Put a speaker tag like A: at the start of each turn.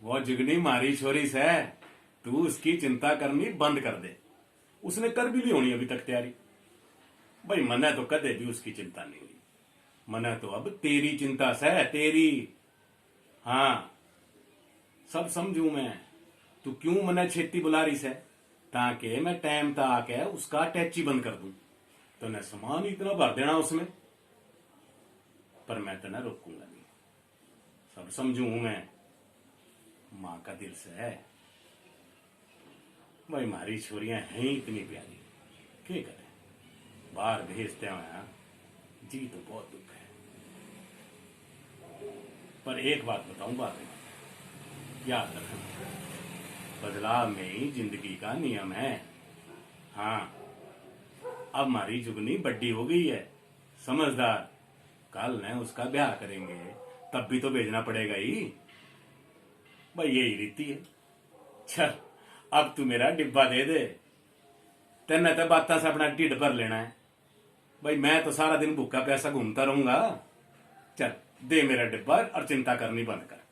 A: वो जुगनी मारी छोरी से, तू उसकी चिंता करनी बंद कर दे। उसने कर भी ली होनी अभी तक तैयारी। भाई मने तो कदे भी उसकी चिंता नहीं हुई, मने तो अब तेरी चिंता से, तेरी। हाँ, सब समझू मैं। तू क्यों मने छेती बुला रही से, ताकि मैं टाइम तक आके उसका टैची बंद कर दूं। तो न सामान इतना भर देना उसमें, पर मैं तो न रोकूंगा नहीं। सब समझू मैं, मां का दिल से है। भाई हमारी छोरियां हैं इतनी प्यारी, क्या करें, बाहर भेजते हैं जी तो बहुत दुख है। पर एक बात बताऊं, बात याद रखना, बदलाव में ही जिंदगी का नियम है। हाँ, अब हमारी जुगनी बड्डी हो गई है, समझदार। कल ने उसका ब्याह करेंगे, तब भी तो भेजना पड़ेगा ही। भाई यही रीति है। चल अब तू मेरा डिब्बा दे दे, तेने तो बातें से अपना ढिड भर लेना है। भाई मैं तो सारा दिन भूखा प्यासा घूमता रहूंगा। चल दे मेरा डिब्बा और चिंता करनी बंद कर।